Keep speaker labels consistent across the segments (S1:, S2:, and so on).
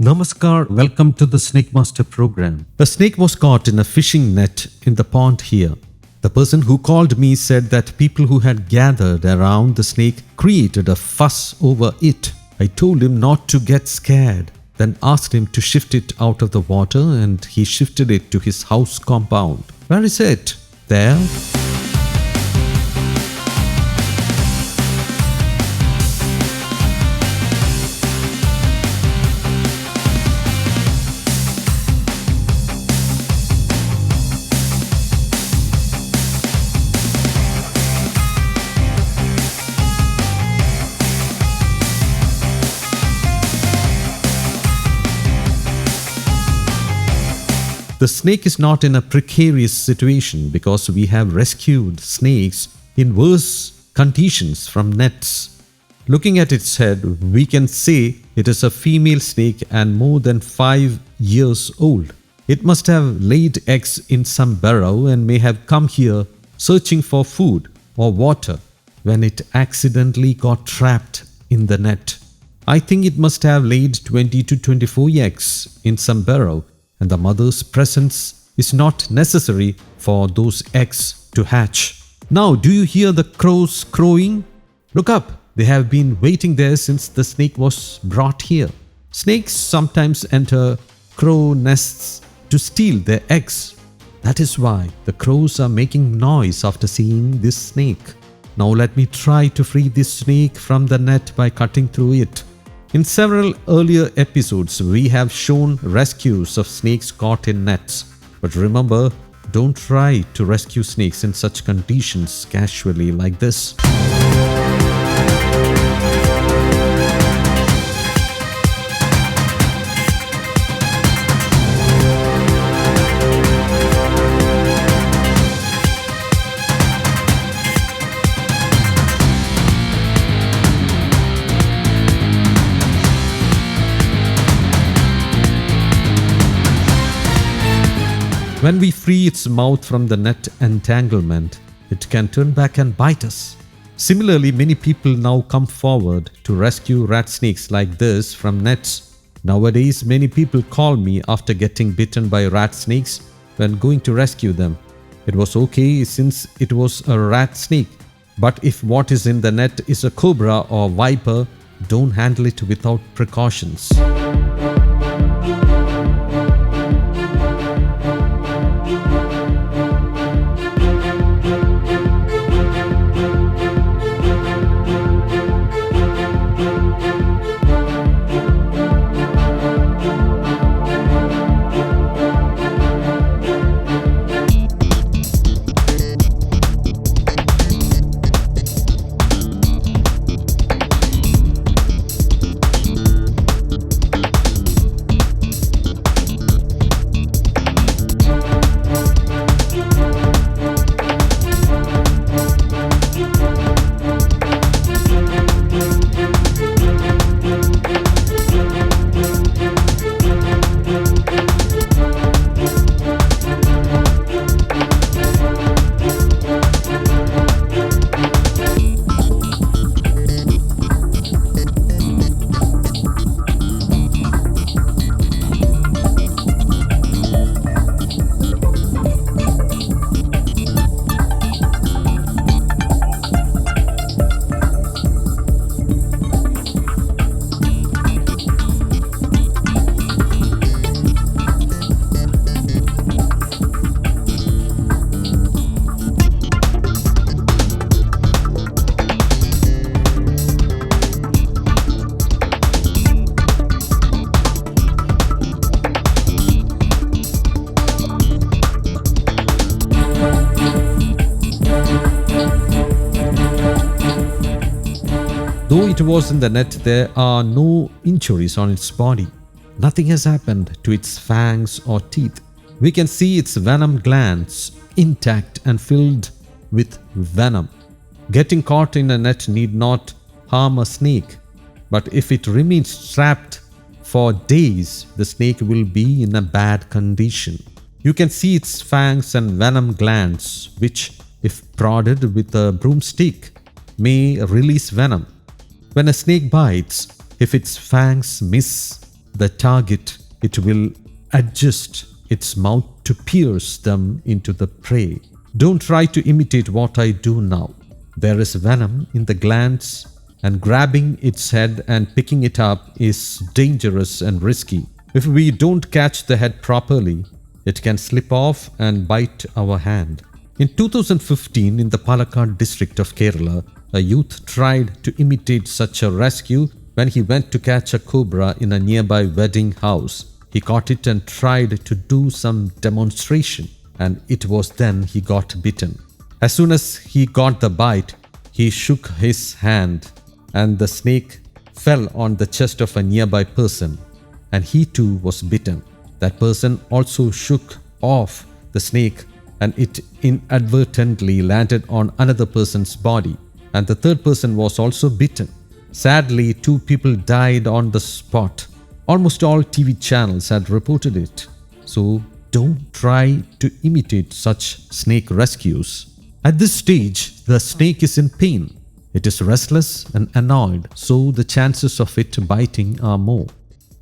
S1: Namaskar, welcome to the Snakemaster program. A snake was caught in a fishing net in the pond here. The person who called me said that people who had gathered around the snake created a fuss over it. I told him not to get scared, then asked him to shift it out of the water, and he shifted it to his house compound. Where is it? There? The snake is not in a precarious situation because we have rescued snakes in worse conditions from nets. Looking at its head, we can say it is a female snake and more than 5 years old. It must have laid eggs in some burrow and may have come here searching for food or water when it accidentally got trapped in the net. I think it must have laid 20 to 24 eggs in some burrow, and the mother's presence is not necessary for those eggs to hatch. Now, do you hear the crows crowing? Look up, they have been waiting there since the snake was brought here. Snakes sometimes enter crow nests to steal their eggs. That is why the crows are making noise after seeing this snake. Now let me try to free this snake from the net by cutting through it. In several earlier episodes, we have shown rescues of snakes caught in nets. But remember, don't try to rescue snakes in such conditions casually like this. When we free its mouth from the net entanglement, it can turn back and bite us. Similarly, many people now come forward to rescue rat snakes like this from nets. Nowadays, many people call me after getting bitten by rat snakes when going to rescue them. It was okay since it was a rat snake, but if what is in the net is a cobra or viper, don't handle it without precautions. Though it was in the net, there are no injuries on its body. Nothing has happened to its fangs or teeth. We can see its venom glands intact and filled with venom. Getting caught in a net need not harm a snake, but if it remains trapped for days, the snake will be in a bad condition. You can see its fangs and venom glands, which, if prodded with a broomstick, may release venom. When a snake bites, if its fangs miss the target, it will adjust its mouth to pierce them into the prey. Don't try to imitate what I do now. There is venom in the glands, and grabbing its head and picking it up is dangerous and risky. If we don't catch the head properly, it can slip off and bite our hand. In 2015, in the Palakkad district of Kerala, a youth tried to imitate such a rescue when he went to catch a cobra in a nearby wedding house. He caught it and tried to do some demonstration, and it was then he got bitten. As soon as he got the bite, he shook his hand, and the snake fell on the chest of a nearby person, and he too was bitten. That person also shook off the snake, and it inadvertently landed on another person's body, and the third person was also bitten. Sadly, 2 people died on the spot. Almost all TV channels had reported it. So don't try to imitate such snake rescues. At this stage, the snake is in pain. It is restless and annoyed, so the chances of it biting are more.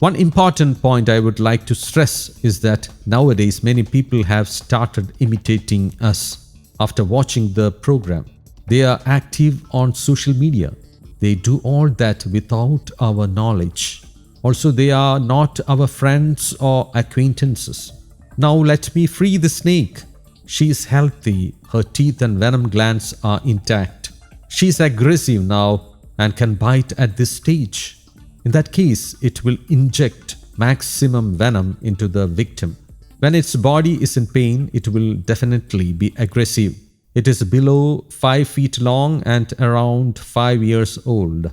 S1: One important point I would like to stress is that nowadays many people have started imitating us after watching the program. They are active on social media. They do all that without our knowledge. Also, they are not our friends or acquaintances. Now let me free the snake. She is healthy. Her teeth and venom glands are intact. She is aggressive now and can bite at this stage. In that case, it will inject maximum venom into the victim. When its body is in pain, it will definitely be aggressive. It is below 5 feet long and around 5 years old.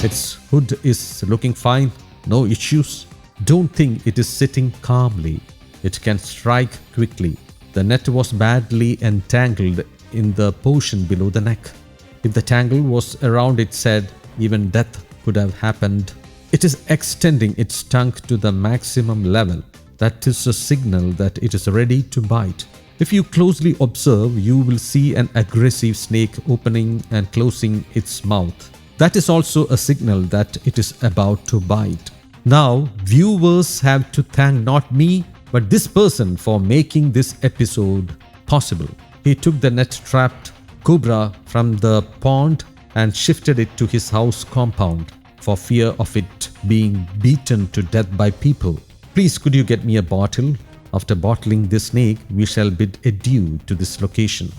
S1: Its hood is looking fine, no issues. Don't think it is sitting calmly. It can strike quickly. The net was badly entangled in the portion below the neck. If the tangle was around its head, even death could have happened. It is extending its tongue to the maximum level. That is a signal that it is ready to bite. If you closely observe, you will see an aggressive snake opening and closing its mouth. That is also a signal that it is about to bite. Now, viewers have to thank not me, but this person for making this episode possible. He took the net-trapped cobra from the pond and shifted it to his house compound for fear of it being beaten to death by people. Please, could you get me a bottle? After bottling this snake, we shall bid adieu to this location.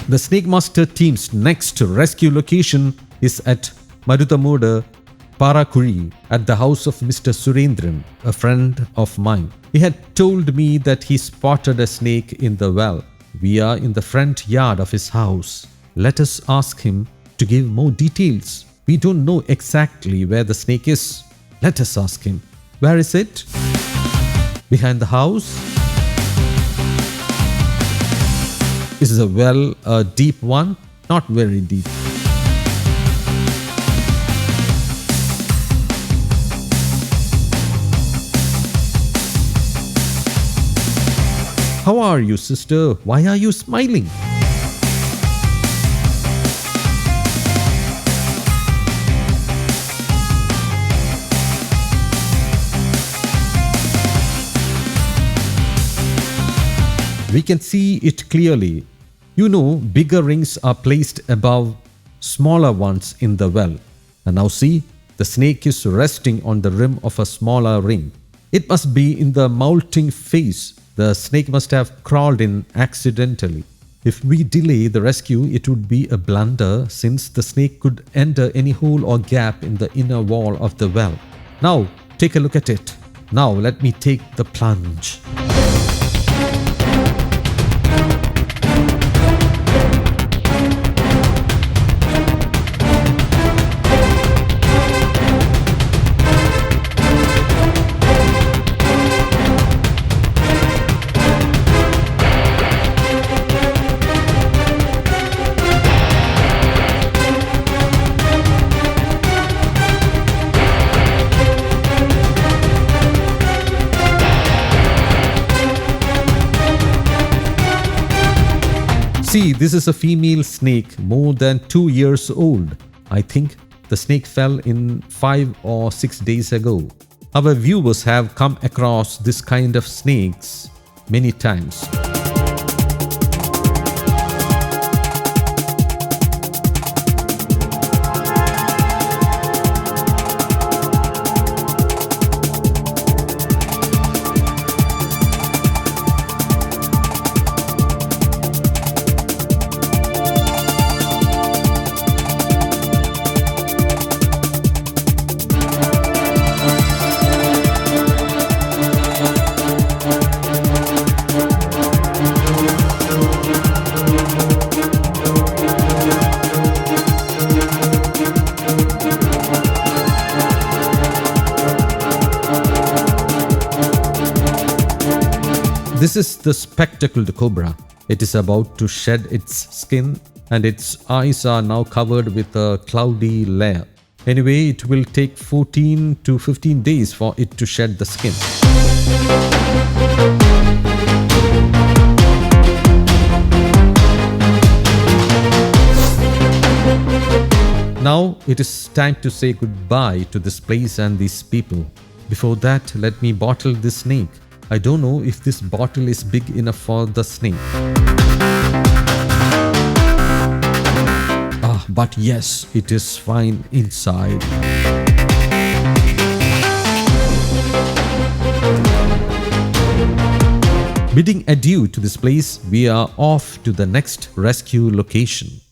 S1: The Snakemaster team's next rescue location is at Maruthamoda, Parakuri, at the house of Mr. Surendran, a friend of mine. He had told me that he spotted a snake in the well. We are in the front yard of his house. Let us ask him to give more details. We don't know exactly where the snake is. Let us ask him. Where is it? Behind the house? Is the well a deep one? Not very deep. How are you, sister? Why are you smiling? We can see it clearly. You know, bigger rings are placed above smaller ones in the well. And now see, the snake is resting on the rim of a smaller ring. It must be in the molting phase. The snake must have crawled in accidentally. If we delay the rescue, it would be a blunder since the snake could enter any hole or gap in the inner wall of the well. Now, take a look at it. Now, let me take the plunge. See, this is a female snake more than 2 years old. I think the snake fell in 5 or 6 days ago. Our viewers have come across this kind of snakes many times. This is the spectacled cobra. It is about to shed its skin and its eyes are now covered with a cloudy layer. Anyway, it will take 14 to 15 days for it to shed the skin. Now it is time to say goodbye to this place and these people. Before that, let me bottle this snake. I don't know if this bottle is big enough for the snake. But yes, it is fine inside. Bidding adieu to this place, we are off to the next rescue location.